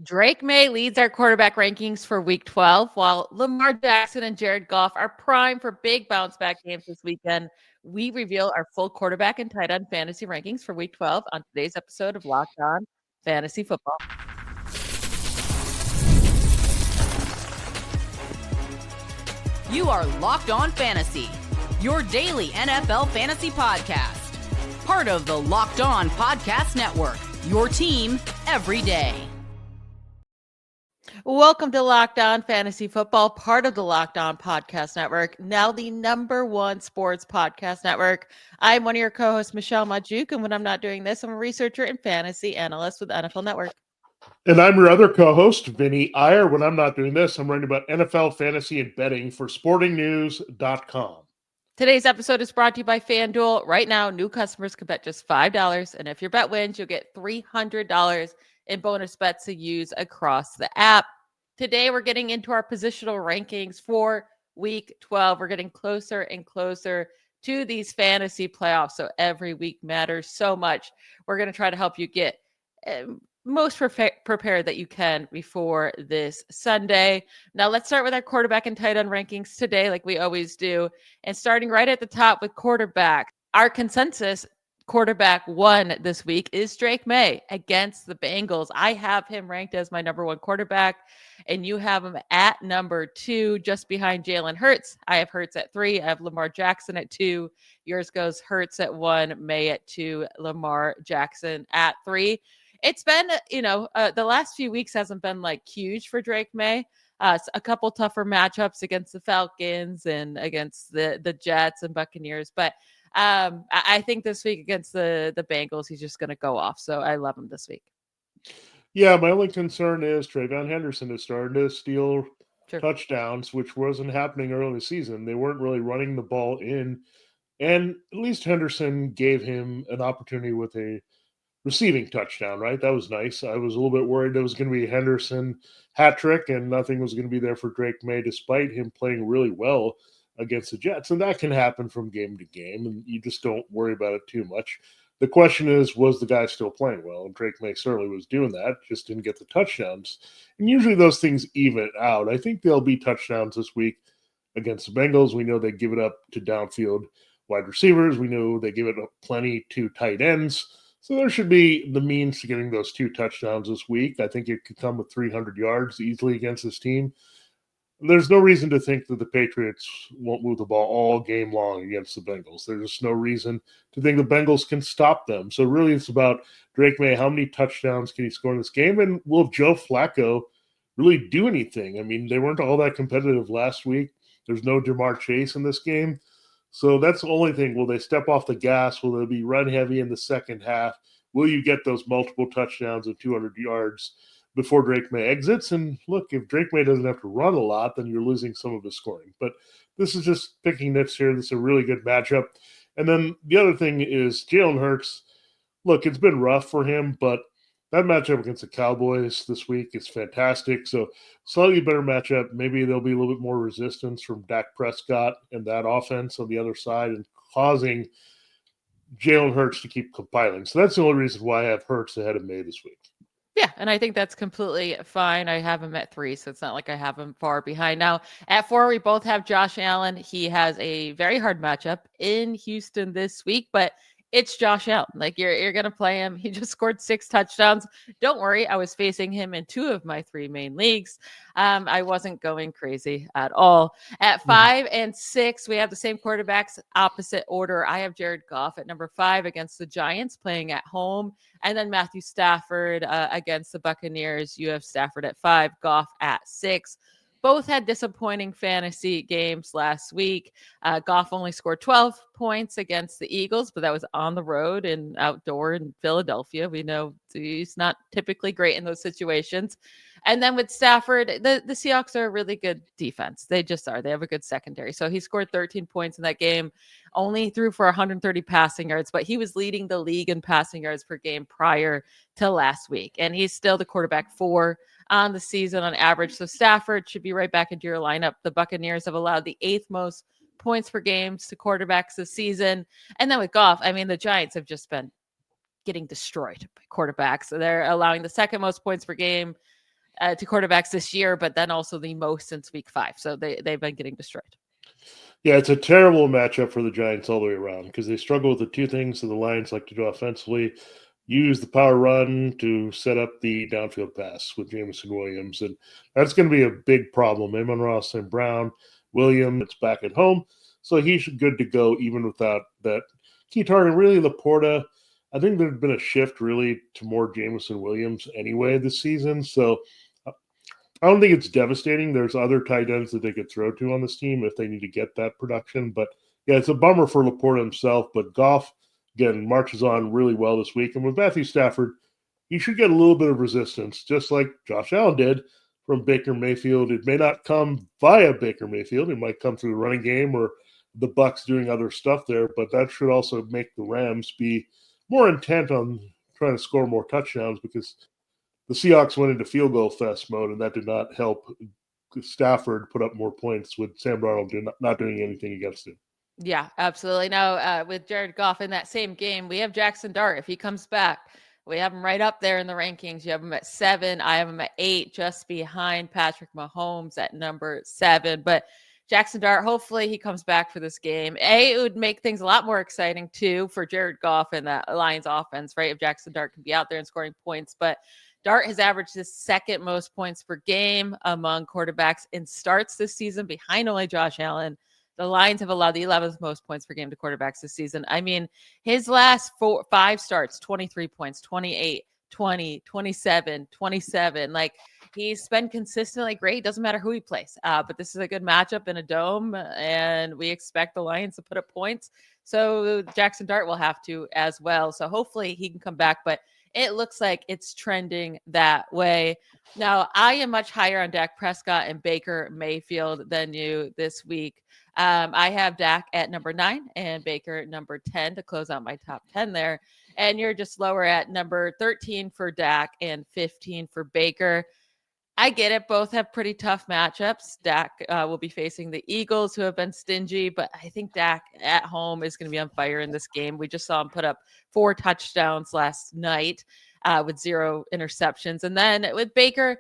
Drake Maye leads our quarterback rankings for week 12, while Lamar Jackson and Jared Goff are primed for big bounce back games this weekend. We reveal our full quarterback and tight end fantasy rankings for week 12 on today's episode of Locked On Fantasy Football. You are Locked On Fantasy, your daily NFL fantasy podcast. Part of the Locked On Podcast Network, your team every day. Welcome to Locked On Fantasy Football, part of the Locked On Podcast Network, now the #1 sports podcast network. I'm one of your co-hosts, Michelle Magdziuk, and when I'm not doing this, I'm a researcher and fantasy analyst with NFL Network. And I'm your other co-host, Vinnie Iyer. When I'm not doing this, I'm writing about NFL fantasy and betting for sportingnews.com. Today's episode is brought to you by FanDuel. Right now, new customers can bet just $5, and if your bet wins, you'll get $300 in bonus bets to use across the app. Today, we're getting into our positional rankings for week 12. We're getting closer and closer to these fantasy playoffs, so every week matters so much. We're going to try to help you get most prepared that you can before this Sunday. Now, let's start with our quarterback and tight end rankings today, like we always do. And starting right at the top with quarterback, our consensus quarterback 1 this week is Drake Maye against the Bengals. I have him ranked as my #1 quarterback, and you have him at #2, just behind Jalen Hurts. I have Hurts at 3. I have Lamar Jackson at 2. Yours goes Hurts at 1, Maye at 2, Lamar Jackson at 3. It's been, the last few weeks hasn't been like huge for Drake Maye. A couple tougher matchups against the Falcons and against the Jets and Buccaneers. But I think this week against the Bengals, he's just going to go off. So I love him this week. Yeah, my only concern is Trayvon Henderson is starting to steal Sure. touchdowns, which wasn't happening early in the season. They weren't really running the ball in. And at least Henderson gave him an opportunity with a receiving touchdown, right? That was nice. I was a little bit worried there was going to be a Henderson hat trick and nothing was going to be there for Drake Maye, despite him playing really well against the Jets. And that can happen from game to game, and you just don't worry about it too much. The question is, was the guy still playing well? And Drake Maye certainly was doing that, just didn't get the touchdowns. And usually those things even out. I think there'll be touchdowns this week against the Bengals. We know they give it up to downfield wide receivers. We know they give it up plenty to tight ends. So there should be the means to getting those 2 touchdowns this week. I think it could come with 300 yards easily against this team. There's no reason to think that the Patriots won't move the ball all game long against the Bengals. There's just no reason to think the Bengals can stop them. So really it's about Drake Maye. How many touchdowns can he score in this game? And will Joe Flacco really do anything? I mean, they weren't all that competitive last week. There's no Jamar Chase in this game. So that's the only thing. Will they step off the gas? Will they be run heavy in the second half? Will you get those multiple touchdowns and 200 yards before Drake Maye exits? And look, if Drake Maye doesn't have to run a lot, then you're losing some of his scoring. But this is just picking nits here. This is a really good matchup. And then the other thing is Jalen Hurts. Look, it's been rough for him, but that matchup against the Cowboys this week is fantastic. So slightly better matchup. Maybe there'll be a little bit more resistance from Dak Prescott and that offense on the other side and causing Jalen Hurts to keep compiling. So that's the only reason why I have Hurts ahead of Maye this week. Yeah, and I think that's completely fine. I have him at 3, so it's not like I have him far behind. Now, at 4, we both have Josh Allen. He has a very hard matchup in Houston this week, but it's Josh Allen. Like you're going to play him. He just scored 6 touchdowns. Don't worry. I was facing him in 2 of my 3 main leagues. I wasn't going crazy at all. At 5 and 6, we have the same quarterbacks, opposite order. I have Jared Goff at number 5 against the Giants playing at home. And then Matthew Stafford against the Buccaneers. You have Stafford at 5, Goff at 6. Both had disappointing fantasy games last week. Goff only scored 12 points against the Eagles, but that was on the road and outdoor in Philadelphia. We know he's not typically great in those situations. And then with Stafford, the Seahawks are a really good defense. They just are. They have a good secondary. So he scored 13 points in that game, only threw for 130 passing yards, but he was leading the league in passing yards per game prior to last week. And he's still the quarterback 4 on the season on average. So Stafford should be right back into your lineup. The Buccaneers have allowed the 8th most points per game to quarterbacks this season. And then with Goff, I mean, the Giants have just been getting destroyed by quarterbacks. So they're allowing the 2nd most points per game to quarterbacks this year, but then also the most since week 5. So they've been getting destroyed. Yeah, it's a terrible matchup for the Giants all the way around because they struggle with the two things that the Lions like to do offensively: use the power run to set up the downfield pass with Jameson Williams. And that's going to be a big problem. Amon-Ra St. Brown, Williams, it's back at home. So he's good to go even without that key target. Really, LaPorta, I think there's been a shift really to more Jameson Williams anyway this season. So I don't think it's devastating. There's other tight ends that they could throw to on this team if they need to get that production. But yeah, it's a bummer for LaPorta himself. But Goff, again, marches on really well this week. And with Matthew Stafford, he should get a little bit of resistance, just like Josh Allen did from Baker Mayfield. It may not come via Baker Mayfield. It might come through the running game or the Bucs doing other stuff there. But that should also make the Rams be more intent on trying to score more touchdowns because the Seahawks went into field goal fest mode, and that did not help Stafford put up more points with Sam Darnold not doing anything against him. Yeah, absolutely. Now, with Jared Goff in that same game, we have Jaxson Dart. If he comes back, we have him right up there in the rankings. You have him at 7. I have him at 8, just behind Patrick Mahomes at number 7. But Jaxson Dart, hopefully he comes back for this game. It would make things a lot more exciting, too, for Jared Goff and that Lions offense, right? If Jaxson Dart can be out there and scoring points. But Dart has averaged the second most points per game among quarterbacks in starts this season, behind only Josh Allen. The Lions have allowed the 11th most points per game to quarterbacks this season. I mean, his last 5 starts, 23 points, 28, 20, 27, 27. Like, he's been consistently great. Doesn't matter who he plays. But this is a good matchup in a dome, and we expect the Lions to put up points. So Jaxson Dart will have to as well. So hopefully he can come back. But it looks like it's trending that way. Now, I am much higher on Dak Prescott and Baker Mayfield than you this week. I have Dak at number 9 and Baker at number 10 to close out my top 10 there. And you're just lower at number 13 for Dak and 15 for Baker. I get it. Both have pretty tough matchups. Dak will be facing the Eagles, who have been stingy, but I think Dak at home is going to be on fire in this game. We just saw him put up 4 touchdowns last night with 0 interceptions. And then with Baker,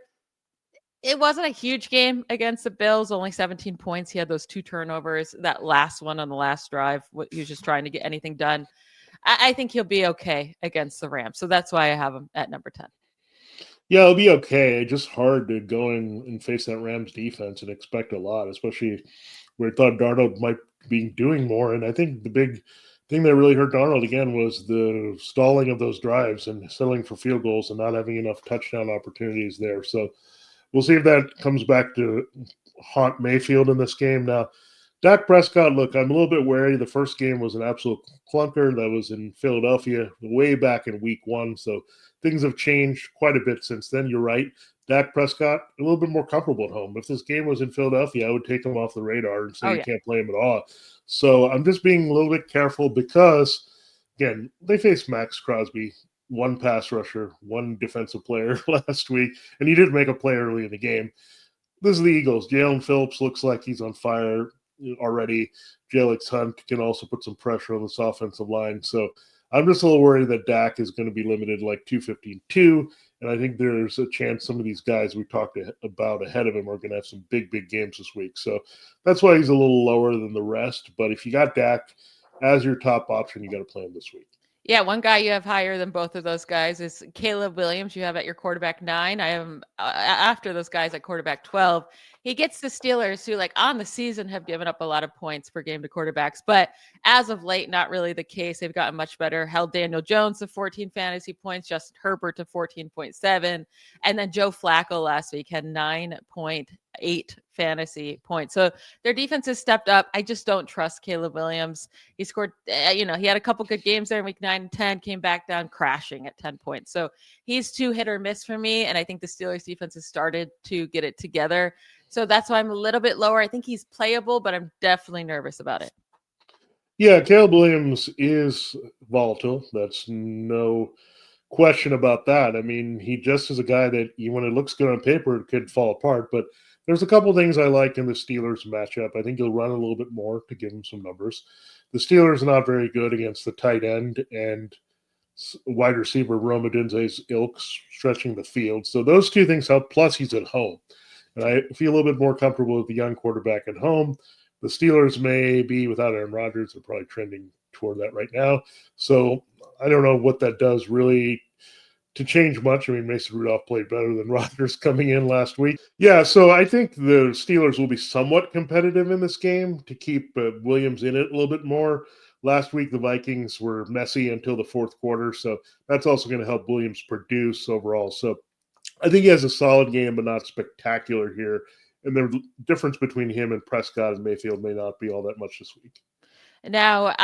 it wasn't a huge game against the Bills, only 17 points. He had those 2 turnovers. That last one on the last drive, he was just trying to get anything done. I think he'll be okay against the Rams. So that's why I have him at number 10. Yeah, it'll be okay. It's just hard to go in and face that Rams defense and expect a lot, especially where I thought Darnold might be doing more. And I think the big thing that really hurt Darnold again was the stalling of those drives and settling for field goals and not having enough touchdown opportunities there. So we'll see if that comes back to haunt Mayfield in this game. Now, Dak Prescott, look, I'm a little bit wary. The first game was an absolute clunker. That was in Philadelphia way back in week 1. So things have changed quite a bit since then. You're right. Dak Prescott, a little bit more comfortable at home. If this game was in Philadelphia, I would take him off the radar and say you can't play him at all. So I'm just being a little bit careful because, again, they faced Max Crosby, 1 pass rusher, 1 defensive player last week, and he did make a play early in the game. This is the Eagles. Jalen Phillips looks like he's on fire already. Jalen Hunt can also put some pressure on this offensive line. So I'm just a little worried that Dak is going to be limited like 215-2, and I think there's a chance some of these guys we talked about ahead of him are going to have some big games this week. So that's why he's a little lower than the rest. But if you got Dak as your top option, you got to play him this week. Yeah, one guy you have higher than both of those guys is Caleb Williams. You have at your quarterback 9. I have after those guys at quarterback 12. He gets the Steelers, who, like, on the season have given up a lot of points per game to quarterbacks, but as of late, not really the case. They've gotten much better. Held Daniel Jones to 14 fantasy points, Justin Herbert to 14.7, and then Joe Flacco last week had 9.8 fantasy points. So their defense has stepped up. I just don't trust Caleb Williams. He scored, he had a couple good games there in week 9 and 10, came back down crashing at 10 points. So he's too hit or miss for me. And I think the Steelers defense has started to get it together. So that's why I'm a little bit lower. I think he's playable, but I'm definitely nervous about it. Yeah, Caleb Williams is volatile. That's no question about that. I mean, he just is a guy that when it looks good on paper, it could fall apart. But there's a couple things I like in the Steelers matchup. I think he'll run a little bit more to give him some numbers. The Steelers are not very good against the tight end, and wide receiver Rome Odunze's ilk stretching the field. So those two things help. Plus, he's at home. And I feel a little bit more comfortable with the young quarterback at home. The Steelers may be without Aaron Rodgers. They're probably trending toward that right now. So I don't know what that does really to change much. I mean, Mason Rudolph played better than Rodgers coming in last week. Yeah, so I think the Steelers will be somewhat competitive in this game to keep Williams in it a little bit more. Last week, the Vikings were messy until the fourth quarter, so that's also going to help Williams produce overall. So I think he has a solid game, but not spectacular here. And the difference between him and Prescott and Mayfield may not be all that much this week. Now,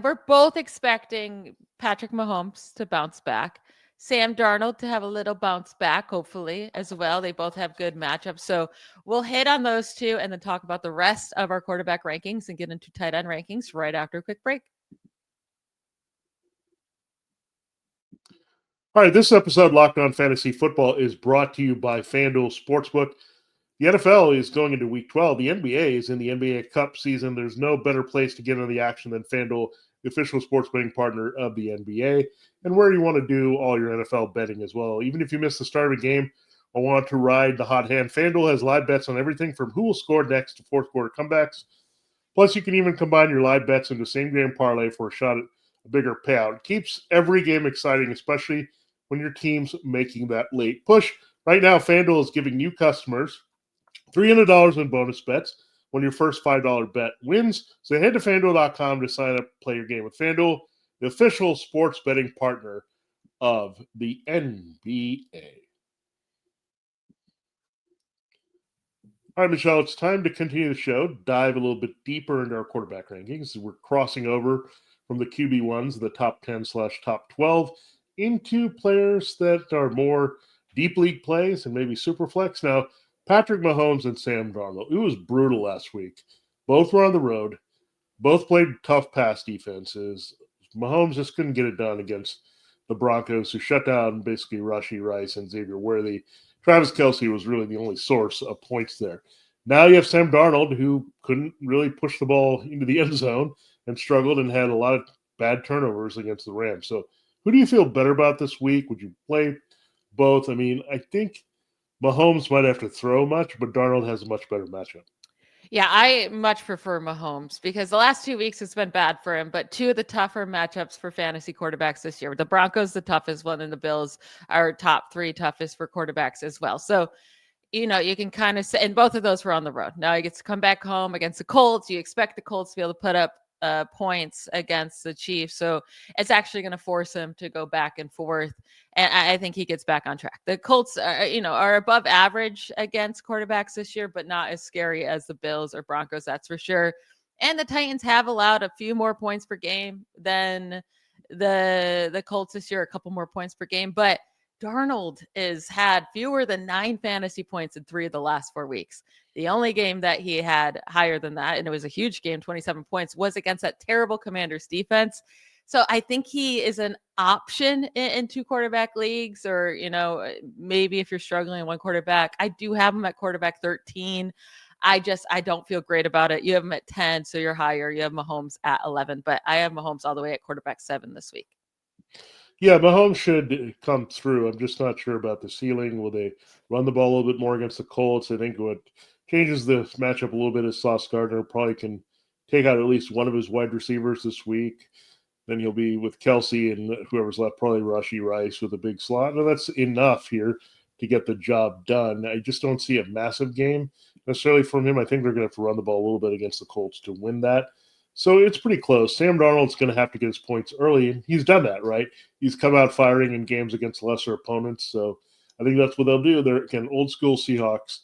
we're both expecting Patrick Mahomes to bounce back. Sam Darnold to have a little bounce back, hopefully, as well. They both have good matchups. So we'll hit on those two and then talk about the rest of our quarterback rankings and get into tight end rankings right after a quick break. All right, this episode, Locked On Fantasy Football, is brought to you by FanDuel Sportsbook. The NFL is going into Week 12. The NBA is in the NBA Cup season. There's no better place to get into the action than FanDuel, the official sports betting partner of the NBA, and where you want to do all your NFL betting as well. Even if you miss the start of a game or want to ride the hot hand, FanDuel has live bets on everything from who will score next to fourth quarter comebacks. Plus, you can even combine your live bets into same-game parlay for a shot at a bigger payout. It keeps every game exciting, especially when your team's making that late push. Right now, FanDuel is giving new customers $300 in bonus bets when your first $5 bet wins. So head to FanDuel.com to sign up, play your game with FanDuel, the official sports betting partner of the NBA. All right, Michelle, it's time to continue the show, dive a little bit deeper into our quarterback rankings. We're crossing over from the QB1s, the top 10/top 12, into players that are more deep league plays and maybe super flex. Now, Patrick Mahomes and Sam Darnold, it was brutal last week. Both were on the road. Both played tough pass defenses. Mahomes just couldn't get it done against the Broncos, who shut down basically Rashee Rice and Xavier Worthy. Travis Kelce was really the only source of points there. Now you have Sam Darnold, who couldn't really push the ball into the end zone and struggled and had a lot of bad turnovers against the Rams. So who do you feel better about this week? Would you play both? I mean, I think Mahomes might have to throw much, but Darnold has a much better matchup. Yeah, I much prefer Mahomes because the last 2 weeks it's been bad for him, but two of the tougher matchups for fantasy quarterbacks this year. The Broncos, the toughest one, and the Bills are top three toughest for quarterbacks as well. So, you can kind of say, and both of those were on the road. Now he gets to come back home against the Colts. You expect the Colts to be able to put up points against the Chiefs. So it's actually going to force him to go back and forth. And I think he gets back on track. The Colts are above average against quarterbacks this year, but not as scary as the Bills or Broncos. That's for sure. And the Titans have allowed a few more points per game than the Colts this year, a couple more points per game. But Darnold has had fewer than 9 fantasy points in 3 of the last 4 weeks. The only game that he had higher than that, and it was a huge game, 27 points, was against that terrible Commanders defense. So I think he is an option in 2 quarterback leagues, or, maybe if you're struggling in 1 quarterback. I do have him at quarterback 13. I don't feel great about it. You have him at 10, so you're higher. You have Mahomes at 11, but I have Mahomes all the way at quarterback 7 this week. Yeah, Mahomes should come through. I'm just not sure about the ceiling. Will they run the ball a little bit more against the Colts? I think what changes the matchup a little bit is Sauce Gardner probably can take out at least one of his wide receivers this week. Then he'll be with Kelce and whoever's left, probably Rashee Rice with a big slot. Now, that's enough here to get the job done. I just don't see a massive game necessarily from him. I think they're going to have to run the ball a little bit against the Colts to win that. So it's pretty close. Sam Darnold's going to have to get his points early, and he's done that, right? He's come out firing in games against lesser opponents, so I think that's what they'll do. They're, again, old-school Seahawks.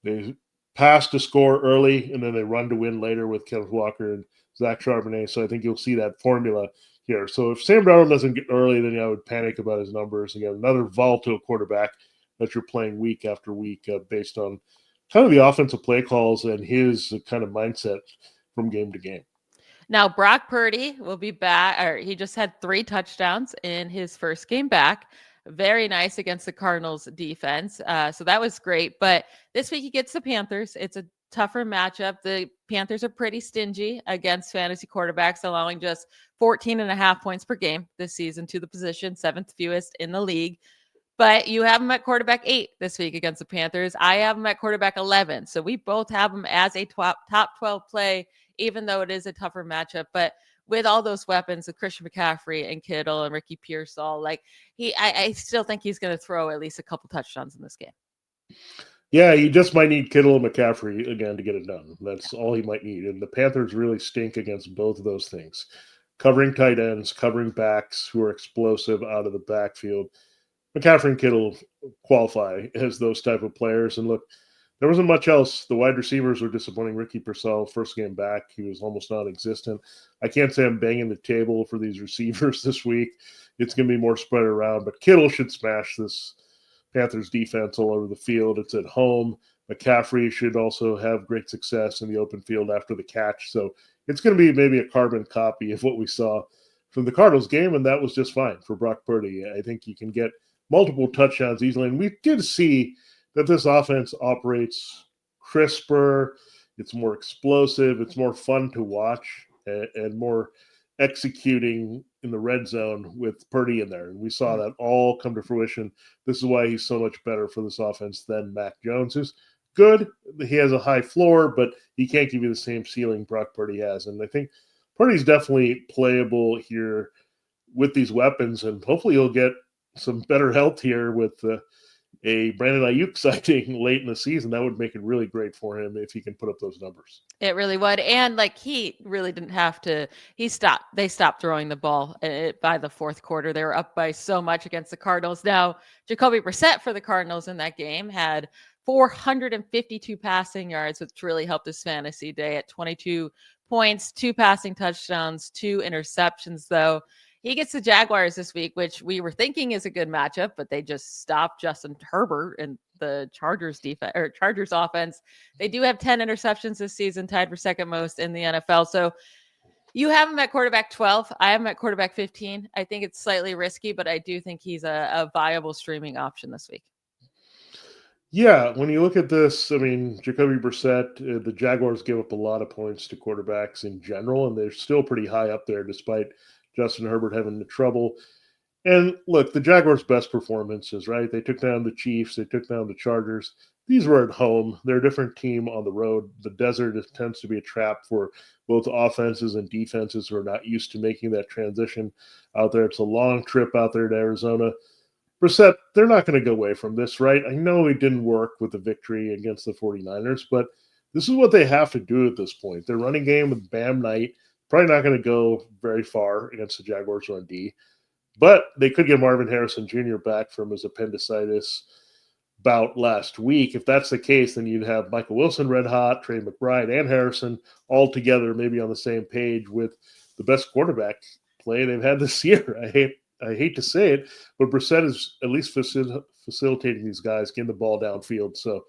They pass to score early, and then they run to win later with Kenneth Walker and Zach Charbonnet, so I think you'll see that formula here. So if Sam Darnold doesn't get early, then I would panic about his numbers. Again, another volatile quarterback that you're playing week after week based on kind of the offensive play calls and his kind of mindset from game to game. Now, Brock Purdy will be back, or he just had 3 touchdowns in his first game back. Very nice against the Cardinals defense. So that was great. But this week he gets the Panthers. It's a tougher matchup. The Panthers are pretty stingy against fantasy quarterbacks, allowing just 14.5 points per game this season to the position, 7th fewest in the league. But you have them at quarterback 8 this week against the Panthers. I have them at quarterback 11. So we both have them as a top 12 play, even though it is a tougher matchup. But with all those weapons of Christian McCaffrey and Kittle and Ricky Pearsall, like I still think he's going to throw at least a couple touchdowns in this game. Yeah, you just might need Kittle and McCaffrey again to get it done. That's all he might need. And the Panthers really stink against both of those things. Covering tight ends, covering backs who are explosive out of the backfield. McCaffrey and Kittle qualify as those type of players. And look, there wasn't much else. The wide receivers were disappointing. Ricky Pearsall, first game back, he was almost non-existent. I can't say I'm banging the table for these receivers this week. It's going to be more spread around. But Kittle should smash this Panthers defense all over the field. It's at home. McCaffrey should also have great success in the open field after the catch. So it's going to be maybe a carbon copy of what we saw from the Cardinals game, and that was just fine for Brock Purdy. I think you can get multiple touchdowns easily. And we did see that this offense operates crisper. It's more explosive. It's more fun to watch and more executing in the red zone with Purdy in there. And we saw that all come to fruition. This is why he's so much better for this offense than Mac Jones, who's good. He has a high floor, but he can't give you the same ceiling Brock Purdy has. And I think Purdy's definitely playable here with these weapons, and hopefully he'll get some better health here with a Brandon Ayuk sighting late in the season. That would make it really great for him if he can put up those numbers. It really would. And like, he really didn't have to, they stopped throwing the ball by the fourth quarter. They were up by so much against the Cardinals. Now, Jacoby Brissett for the Cardinals in that game had 452 passing yards, which really helped his fantasy day at 22 points, 2 passing touchdowns, 2 interceptions, though. He gets the Jaguars this week, which we were thinking is a good matchup, but they just stopped Justin Herbert and the Chargers offense. They do have 10 interceptions this season, tied for second most in the NFL. So you have him at quarterback 12. I have him at quarterback 15. I think it's slightly risky, but I do think he's a viable streaming option this week. Yeah, when you look at this, I mean, Jacoby Brissett, the Jaguars give up a lot of points to quarterbacks in general, and they're still pretty high up there despite Justin Herbert having the trouble. And look, the Jaguars' best performances, right? They took down the Chiefs. They took down the Chargers. These were at home. They're a different team on the road. The desert tends to be a trap for both offenses and defenses who are not used to making that transition out there. It's a long trip out there to Arizona. Brissett, they're not going to go away from this, right? I know it didn't work with the victory against the 49ers, but this is what they have to do at this point. Their running game with Bam Knight, probably not going to go very far against the Jaguars run D, but they could get Marvin Harrison Jr. back from his appendicitis bout last week. If that's the case, then you'd have Michael Wilson red hot, Trey McBride, and Harrison all together, maybe on the same page with the best quarterback play they've had this year. I hate to say it, but Brissett is at least facilitating these guys, getting the ball downfield. So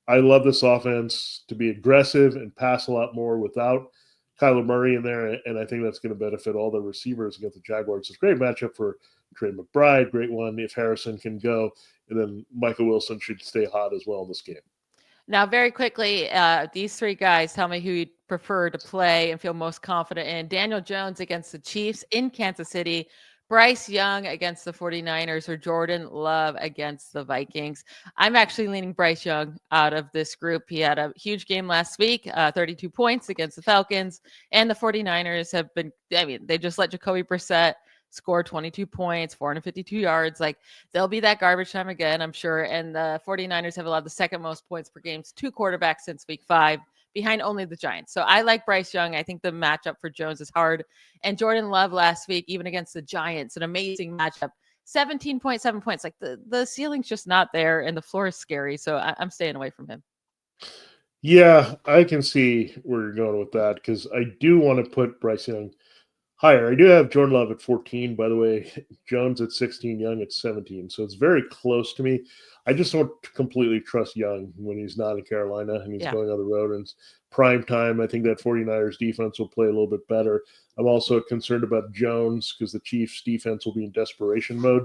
I love this offense to be aggressive and pass a lot more without Kyler Murray in there, and I think that's going to benefit all the receivers against the Jaguars. It's a great matchup for Trey McBride, great one if Harrison can go, and then Michael Wilson should stay hot as well in this game. Now, very quickly, these 3 guys, tell me who you'd prefer to play and feel most confident in. Daniel Jones against the Chiefs in Kansas City, Bryce Young against the 49ers, or Jordan Love against the Vikings. I'm actually leaning Bryce Young out of this group. He had a huge game last week, 32 points against the Falcons, and the 49ers have been, they just let Jacoby Brissett score 22 points, 452 yards. Like, they'll be that garbage time again, I'm sure. And the 49ers have allowed the second most points per game to quarterbacks since week 5, behind only the Giants. So I like Bryce Young. I think the matchup for Jones is hard. And Jordan Love last week, even against the Giants, an amazing matchup. 17.7 points. Like, the ceiling's just not there, and the floor is scary. So I'm staying away from him. Yeah, I can see where you're going with that, because I do want to put Bryce Young higher. I do have Jordan Love at 14, by the way. Jones at 16, Young at 17. So it's very close to me. I just don't completely trust Young when he's not in Carolina and he's going on the road and it's prime time. I think that 49ers defense will play a little bit better. I'm also concerned about Jones because the Chiefs defense will be in desperation mode.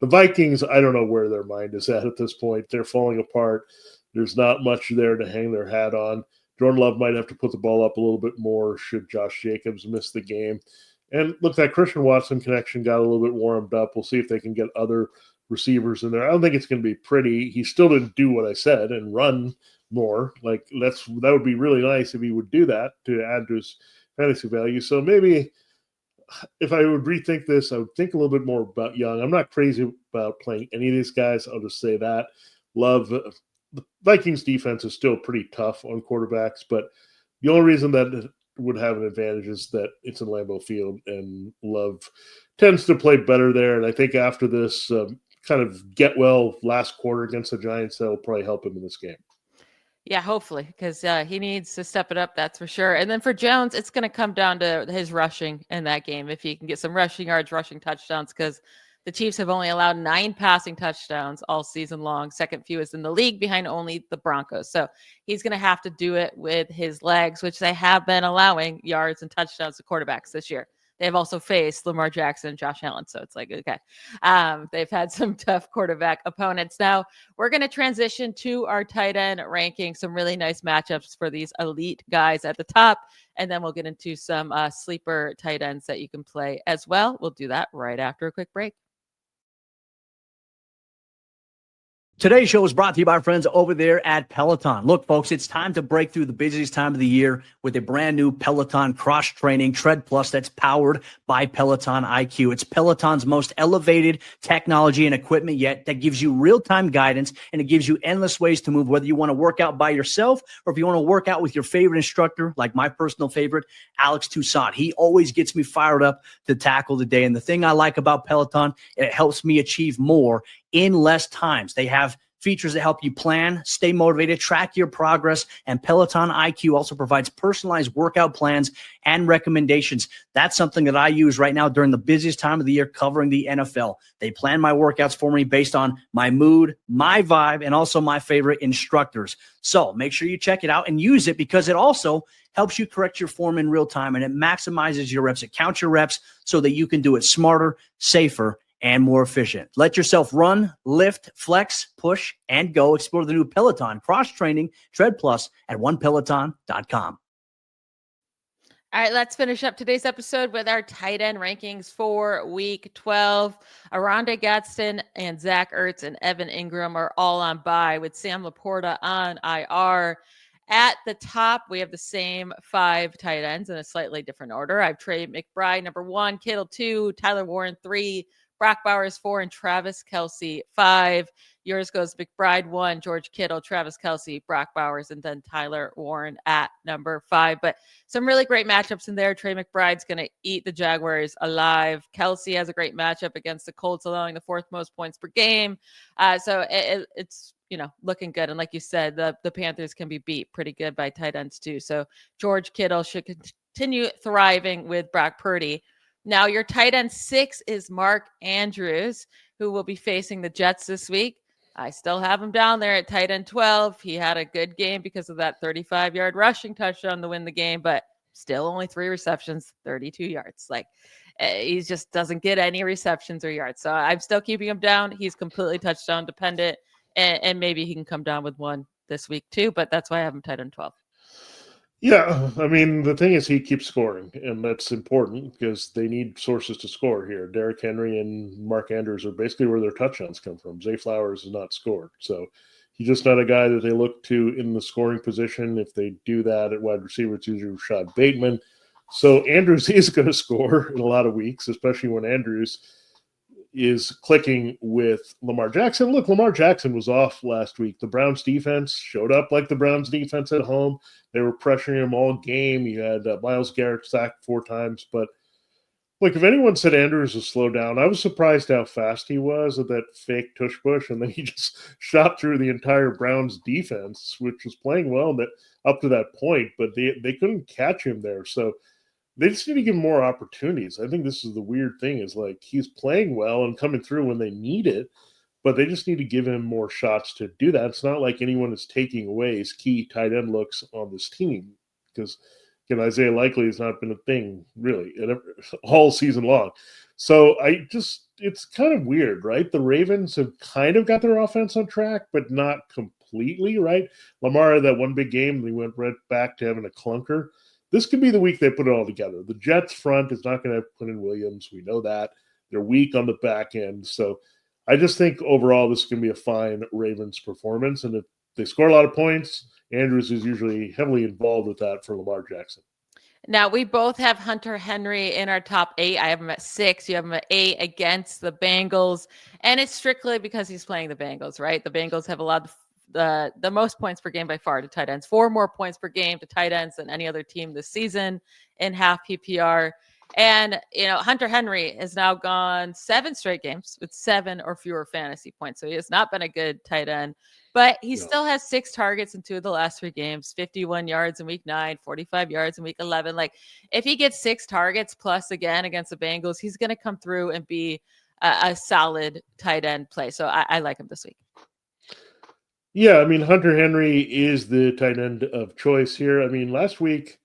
The Vikings, I don't know where their mind is at this point. They're falling apart. There's not much there to hang their hat on. Jordan Love might have to put the ball up a little bit more should Josh Jacobs miss the game. And look, that Christian Watson connection got a little bit warmed up. We'll see if they can get other receivers in there. I don't think it's going to be pretty. He still didn't do what I said and run more. Like that would be really nice if he would do that to add to his fantasy value. So maybe if I would rethink this, I would think a little bit more about Young. I'm not crazy about playing any of these guys. I'll just say that. Love the Vikings defense is still pretty tough on quarterbacks, but the only reason that it would have an advantage is that it's in Lambeau Field, and Love tends to play better there. And I think after this kind of get well last quarter against the Giants, that will probably help him in this game. Yeah, hopefully, because he needs to step it up, that's for sure. And then for Jones, it's going to come down to his rushing in that game. If he can get some rushing yards, rushing touchdowns, because the Chiefs have only allowed 9 passing touchdowns all season long, second fewest in the league behind only the Broncos. So he's going to have to do it with his legs, which they have been allowing yards and touchdowns to quarterbacks this year. They've also faced Lamar Jackson and Josh Allen. So it's like, okay, they've had some tough quarterback opponents. Now we're going to transition to our tight end ranking, some really nice matchups for these elite guys at the top. And then we'll get into some sleeper tight ends that you can play as well. We'll do that right after a quick break. Today's show is brought to you by our friends over there at Peloton. Look, folks, it's time to break through the busiest time of the year with a brand new Peloton cross-training Tread Plus that's powered by Peloton IQ. It's Peloton's most elevated technology and equipment yet that gives you real-time guidance, and it gives you endless ways to move, whether you want to work out by yourself or if you want to work out with your favorite instructor, like my personal favorite, Alex Toussaint. He always gets me fired up to tackle the day. And the thing I like about Peloton, it helps me achieve more in less times. They have features that help you plan, stay motivated, track your progress, and Peloton IQ also provides personalized workout plans and recommendations. That's something that I use right now during the busiest time of the year covering the NFL. They plan my workouts for me based on my mood, my vibe, and also my favorite instructors. So make sure you check it out and use it, because it also helps you correct your form in real time, and it maximizes your reps. It counts your reps so that you can do it smarter, safer, and more efficient. Let yourself run, lift, flex, push, and go. Explore the new Peloton cross-training Tread Plus at onepeloton.com. All right, let's finish up today's episode with our tight end rankings for Week 12. Aranda Gadsden and Zach Ertz and Evan Ingram are all on bye, with Sam LaPorta on IR. At the top, we have the same 5 tight ends in a slightly different order. I have Trey McBride, number 1, Kittle 2, Tyler Warren 3, Brock Bowers 4, and Travis Kelce 5. Yours goes McBride 1, George Kittle, Travis Kelce, Brock Bowers, and then Tyler Warren at number 5. But some really great matchups in there. Trey McBride's going to eat the Jaguars alive. Kelce has a great matchup against the Colts, allowing the 4th most points per game. So it's looking good. And like you said, the Panthers can be beat pretty good by tight ends too. So George Kittle should continue thriving with Brock Purdy. Now, your tight end 6 is Mark Andrews, who will be facing the Jets this week. I still have him down there at tight end 12. He had a good game because of that 35-yard rushing touchdown to win the game, but still only 3 receptions, 32 yards. He just doesn't get any receptions or yards. So I'm still keeping him down. He's completely touchdown dependent, and maybe he can come down with one this week too, but that's why I have him tight end 12. Yeah, I mean, the thing is he keeps scoring, and that's important because they need sources to score here. Derrick Henry and Mark Andrews are basically where their touchdowns come from. Zay Flowers has not scored. So he's just not a guy that they look to in the scoring position. If they do that at wide receiver, it's usually Rashad Bateman. So Andrews is going to score in a lot of weeks, especially when Andrews is clicking with Lamar Jackson. Look, Lamar Jackson was off last week. The Browns defense showed up like the Browns defense at home. They were pressuring him all game. You had Myles Garrett sacked 4 times. But, look, if anyone said Andrews was slow down, I was surprised how fast he was at that fake tush push. And then he just shot through the entire Browns defense, which was playing well up to that point. But they couldn't catch him there. So they just need to give him more opportunities. I think this is the weird thing is, he's playing well and coming through when they need it, but they just need to give him more shots to do that. It's not like anyone is taking away his key tight end looks on this team because, Isaiah Likely has not been a thing really all season long. So it's kind of weird, right? The Ravens have kind of got their offense on track, but not completely, right? Lamar had that one big game, they went right back to having a clunker. This could be the week they put it all together. The Jets front is not going to have Quentin Williams. We know that. They're weak on the back end. So I just think overall this is going to be a fine Ravens performance. And if they score a lot of points, Andrews is usually heavily involved with that for Lamar Jackson. Now, we both have Hunter Henry in our top 8. I have him at 6. You have him at 8 against the Bengals. And it's strictly because he's playing the Bengals, right? The Bengals have allowed the most points per game by far to tight ends. 4 more points per game to tight ends than any other team this season in half PPR. And, Hunter Henry has now gone 7 straight games with 7 or fewer fantasy points. So he has not been a good tight end. But he still has 6 targets in 2 of the last 3 games, 51 yards in week 9, 45 yards in week 11. Like, if he gets 6 targets plus again against the Bengals, he's going to come through and be a solid tight end play. So I like him this week. Yeah, I mean, Hunter Henry is the tight end of choice here. I mean, last week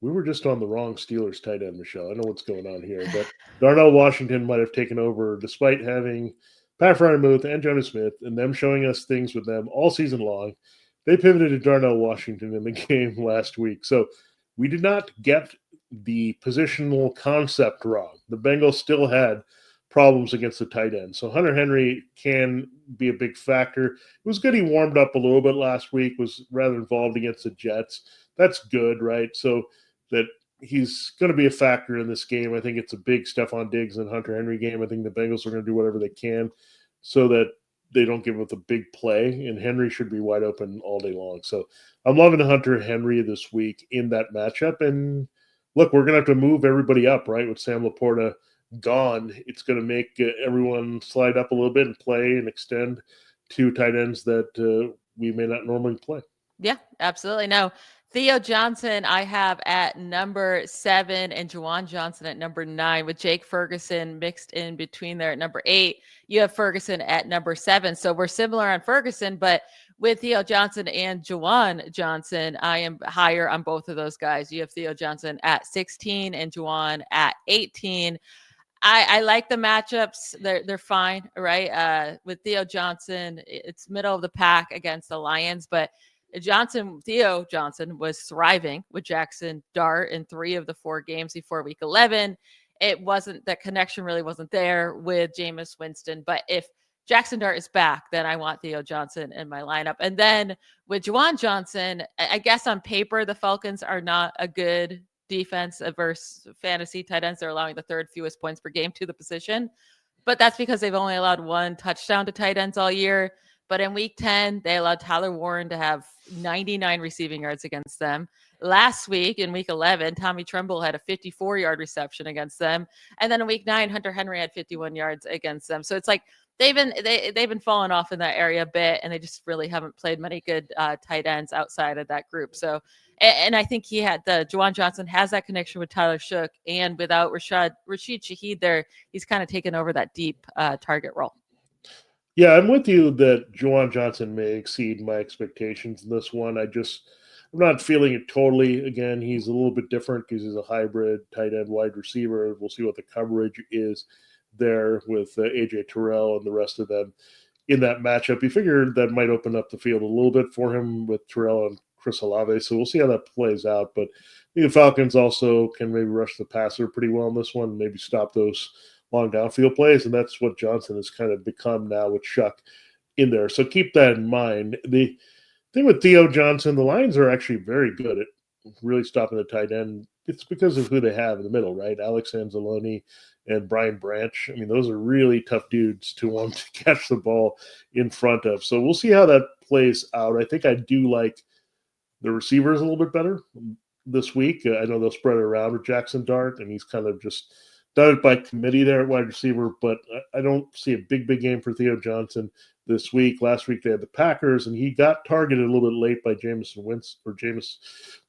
we were just on the wrong Steelers tight end, Michelle. I know what's going on here, but Darnell Washington might have taken over despite having Pat Fryermuth and Jonas Smith and them showing us things with them all season long. They pivoted to Darnell Washington in the game last week. So we did not get the positional concept wrong. The Bengals still had problems against the tight end. So Hunter Henry can be a big factor. It was good he warmed up a little bit last week, was rather involved against the Jets. That's good, right? So that he's going to be a factor in this game. I think it's a big Stephon Diggs and Hunter Henry game. I think the Bengals are going to do whatever they can so that they don't give up a big play, and Henry should be wide open all day long. So I'm loving Hunter Henry this week in that matchup. And look, we're going to have to move everybody up, right? With Sam LaPorta gone, it's going to make everyone slide up a little bit and play and extend to tight ends that we may not normally play. Yeah, absolutely. Now, Theo Johnson, I have at number 7 and Juwan Johnson at number 9 with Jake Ferguson mixed in between there at number 8. You have Ferguson at number 7. So we're similar on Ferguson, but with Theo Johnson and Juwan Johnson, I am higher on both of those guys. You have Theo Johnson at 16 and Juwan at 18. I like the matchups. They're fine, right? With Theo Johnson, it's middle of the pack against the Lions, but Theo Johnson was thriving with Jaxson Dart in 3 of the 4 games before week 11. That connection really wasn't there with Jameis Winston. But if Jaxson Dart is back, then I want Theo Johnson in my lineup. And then with Juwan Johnson, I guess on paper, the Falcons are not a good defense versus fantasy tight ends. They're allowing the 3rd fewest points per game to the position. But that's because they've only allowed 1 touchdown to tight ends all year. But in week 10, they allowed Tyler Warren to have 99 receiving yards against them. Last week in week 11, Tommy Tremble had a 54-yard reception against them. And then in week 9, Hunter Henry had 51 yards against them. So it's like they've been falling off in that area a bit, and they just really haven't played many good tight ends outside of that group. So, and I think Juwan Johnson has that connection with Tyler Shook, and without Rashid Shaheed there, he's kind of taken over that deep target role. Yeah, I'm with you that Juwan Johnson may exceed my expectations in this one. I'm not feeling it totally. Again, he's a little bit different because he's a hybrid tight end wide receiver. We'll see what the coverage is there with AJ Terrell and the rest of them in that matchup. You figure that might open up the field a little bit for him with Terrell and Chris Olave. So we'll see how that plays out. But the Falcons also can maybe rush the passer pretty well in this one, maybe stop those long downfield plays, and that's what Johnson has kind of become now with Shuck in there. So keep that in mind. The thing with Theo Johnson, the Lions are actually very good at really stopping the tight end. It's because of who they have in the middle, right? Alex Anzalone and Brian Branch. I mean, those are really tough dudes to want to catch the ball in front of. So we'll see how that plays out. I think I do like the receivers a little bit better this week. I know they'll spread it around with Jaxson Dart, and he's kind of just done it by committee there at wide receiver, but I don't see a big game for Theo Johnson this week. Last week they had the Packers, and he got targeted a little bit late by Jameis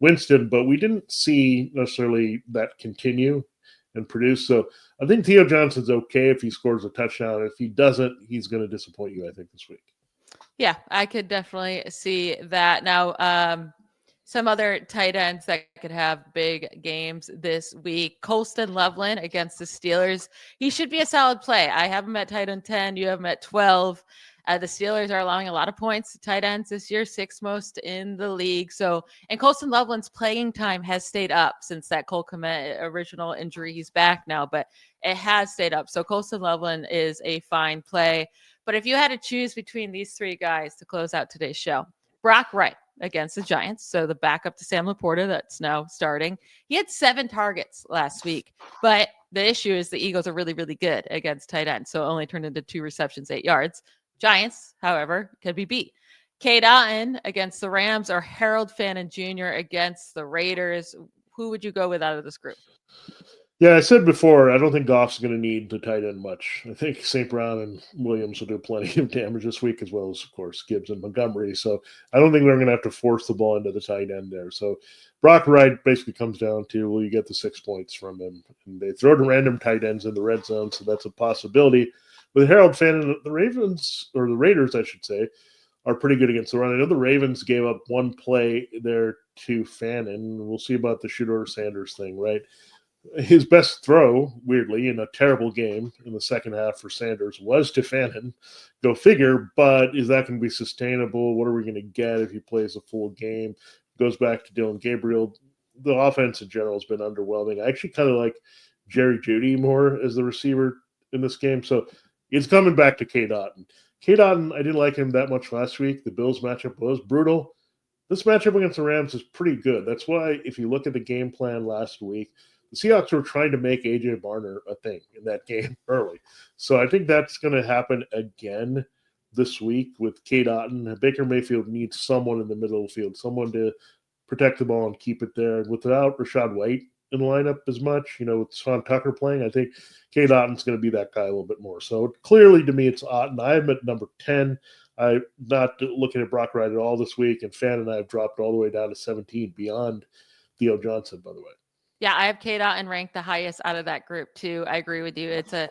Winston, but we didn't see necessarily that continue and produce. So I think Theo Johnson's okay if he scores a touchdown. If he doesn't, he's going to disappoint you, I think, this week. Yeah, I could definitely see that. Now, Some other tight ends that could have big games this week. Colston Loveland against the Steelers. He should be a solid play. I have him at tight end 10. You have him at 12. The Steelers are allowing a lot of points to tight ends this year, 6th most in the league. So, and Colston Loveland's playing time has stayed up since that Cole Kmet original injury. He's back now, but it has stayed up. So Colston Loveland is a fine play. But if you had to choose between these 3 guys to close out today's show, Brock Wright against the Giants, so the backup to Sam LaPorta that's now starting. He had 7 targets last week, but the issue is the Eagles are really, really good against tight ends, so it only turned into 2 receptions, 8 yards. Giants, however, could be beat. Cade Otton against the Rams or Harold Fannin Jr. against the Raiders. Who would you go with out of this group? Yeah, I said before, I don't think Goff's going to need the tight end much. I think St. Brown and Williams will do plenty of damage this week, as well as, of course, Gibbs and Montgomery. So I don't think they're going to have to force the ball into the tight end there. So Brock Wright basically comes down to, will you get the 6 points from him? And they throw to random tight ends in the red zone, so that's a possibility. With Harold Fannin, the Ravens, or the Raiders, I should say, are pretty good against the run. I know the Ravens gave up 1 play there to Fannin. We'll see about the Shedeur Sanders thing, right? His best throw, weirdly, in a terrible game in the second half for Sanders was to Fannin. Go figure, but is that going to be sustainable? What are we going to get if he plays a full game? Goes back to Dylan Gabriel. The offense in general has been underwhelming. I actually kind of like Jerry Jeudy more as the receiver in this game. So it's coming back to Cade Otton. Cade Otton, I didn't like him that much last week. The Bills matchup was brutal. This matchup against the Rams is pretty good. That's why if you look at the game plan last week, the Seahawks were trying to make A.J. Barner a thing in that game early. So I think that's going to happen again this week with Cade Otton. Baker Mayfield needs someone in the middle of the field, someone to protect the ball and keep it there. Without Rachaad White in the lineup as much, with Sean Tucker playing, I think Cade Otton's going to be that guy a little bit more. So clearly to me, it's Otton. I am at number 10. I'm not looking at Brock Wright at all this week, and Fan and I have dropped all the way down to 17 beyond Theo Johnson, by the way. Yeah, I have Cade Otton ranked the highest out of that group too. I agree with you. It's a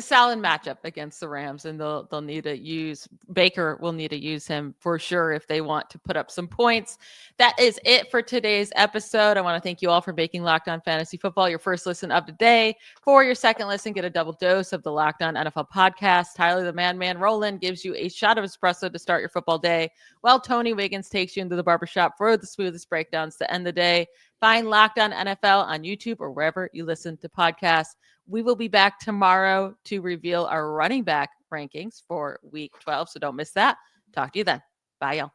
solid matchup against the Rams, and they'll need to use Baker. Will need to use him for sure if they want to put up some points. That is it for today's episode. I want to thank you all for making Locked On Fantasy Football your first listen of the day. For your second listen, get a double dose of the Locked On NFL podcast. Tyler the Man Roland gives you a shot of espresso to start your football day, while Tony Wiggins takes you into the barbershop for the smoothest breakdowns to end the day. Find Locked On NFL on YouTube or wherever you listen to podcasts. We will be back tomorrow to reveal our running back rankings for week 12, so don't miss that. Talk to you then. Bye, y'all.